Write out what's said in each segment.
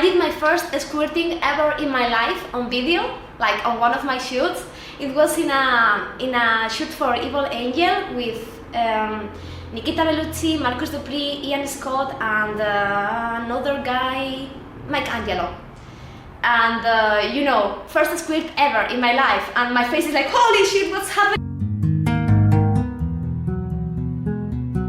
did my first squirting ever in my life on video, like on one of my shoots. It was in a shoot for Evil Angel with Nikita Bellucci, Marcus Dupree, Ian Scott, and another guy, Mike Angelo. And you know, first squirt ever in my life, and my face is like, holy shit, what's happening?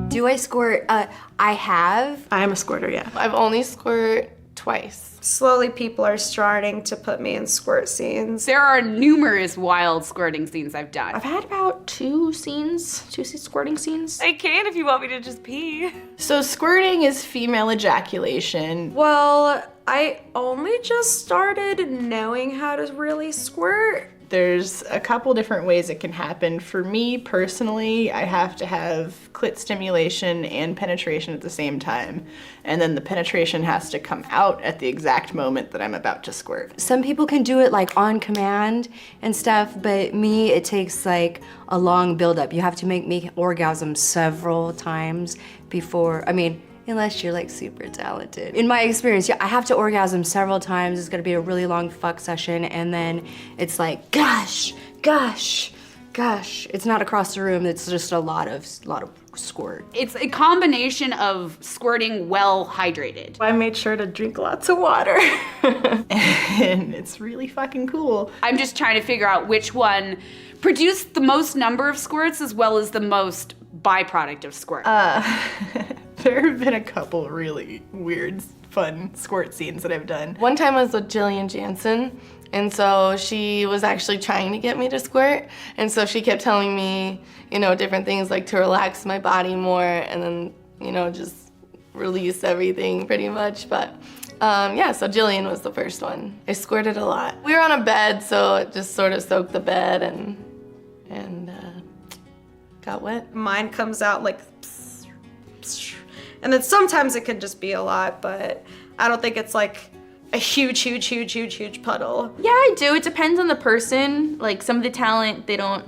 Do I squirt? I have. I am a squirter, yeah. I've only squirt twice. Slowly people are starting to put me in squirt scenes. There are numerous wild squirting scenes I've done. I've had about two squirting scenes. I can if you want me to just pee. So squirting is female ejaculation. Well, I only just started knowing how to really squirt. There's a couple different ways it can happen. For me personally, I have to have clit stimulation and penetration at the same time. And then the penetration has to come out at the exact moment that I'm about to squirt. Some people can do it like on command and stuff, but me, it takes like a long buildup. You have to make me orgasm several times before, unless you're like super talented. In my experience, yeah, I have to orgasm several times. It's gonna be a really long fuck session, and then it's like, gosh. It's not across the room, it's just a lot of squirt. It's a combination of squirting well hydrated. I made sure to drink lots of water. And it's really fucking cool. I'm just trying to figure out which one produced the most number of squirts as well as the most byproduct of squirt. There have been a couple really weird, fun squirt scenes that I've done. One time I was with Jillian Jansen, and so she was actually trying to get me to squirt, and so she kept telling me, different things like to relax my body more and then, just release everything pretty much. But yeah, so Jillian was the first one. I squirted a lot. We were on a bed, so it just sort of soaked the bed and got wet. Mine comes out like, and then sometimes it could just be a lot, but I don't think it's like a huge puddle. Yeah, I do. It depends on the person. Like some of the talent, they don't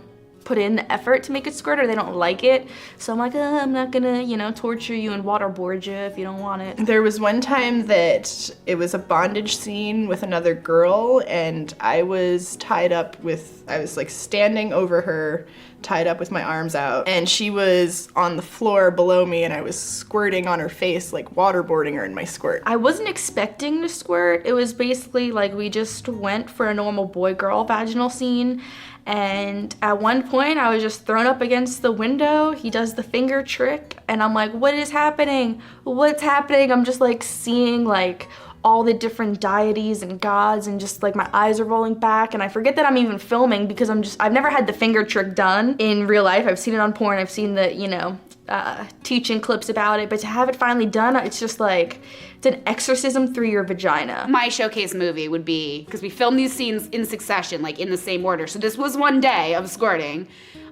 put in the effort to make it squirt, or they don't like it. So I'm like, I'm not gonna, torture you and waterboard you if you don't want it. There was one time that it was a bondage scene with another girl, and I was like standing over her, tied up with my arms out, and she was on the floor below me, and I was squirting on her face, like waterboarding her in my squirt. I wasn't expecting to squirt. It was basically like we just went for a normal boy-girl vaginal scene, and at one point I was just thrown up against the window. He does the finger trick, and I'm like, what is happening? What's happening? I'm just like seeing like all the different deities and gods, and just like my eyes are rolling back, and I forget that I'm even filming because I've never had the finger trick done in real life. I've seen it on porn, I've seen the, teaching clips about it, but to have it finally done, it's just like, it's an exorcism through your vagina. My showcase movie would be, because we filmed these scenes in succession, like in the same order. So this was one day of squirting.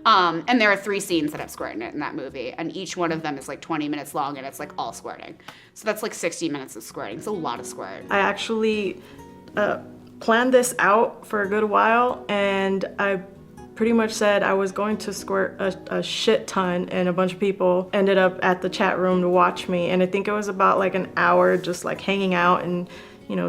And there are 3 scenes that have squirt in it in that movie, and each one of them is like 20 minutes long, and it's like all squirting. So that's like 60 minutes of squirting. It's a lot of squirt. I actually planned this out for a good while, and I pretty much said I was going to squirt a shit ton, and a bunch of people ended up at the chat room to watch me, and I think it was about like an hour just like hanging out and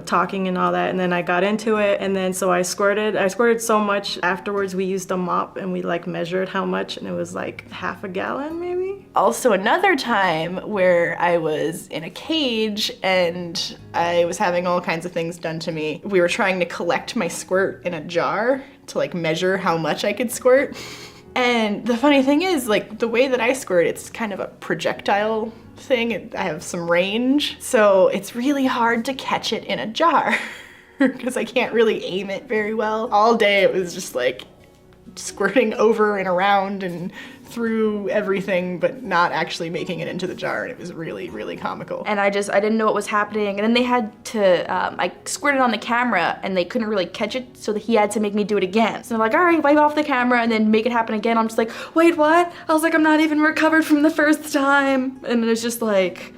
talking and all that, and then I got into it, and then so I squirted so much. Afterwards we used a mop and we like measured how much, and it was like half a gallon maybe. Also another time where I was in a cage and I was having all kinds of things done to me. We were trying to collect my squirt in a jar to like measure how much I could squirt. And the funny thing is, like, the way that I squirt, it's kind of a projectile thing. I have some range, so it's really hard to catch it in a jar because I can't really aim it very well. All day it was just like squirting over and around and through everything, but not actually making it into the jar, and it was really, really comical. And I didn't know what was happening, and then they had to, I squirted on the camera, and they couldn't really catch it, so that he had to make me do it again. So I'm like, all right, wipe off the camera, and then make it happen again. I'm just like, wait, what? I was like, I'm not even recovered from the first time. And it was just like,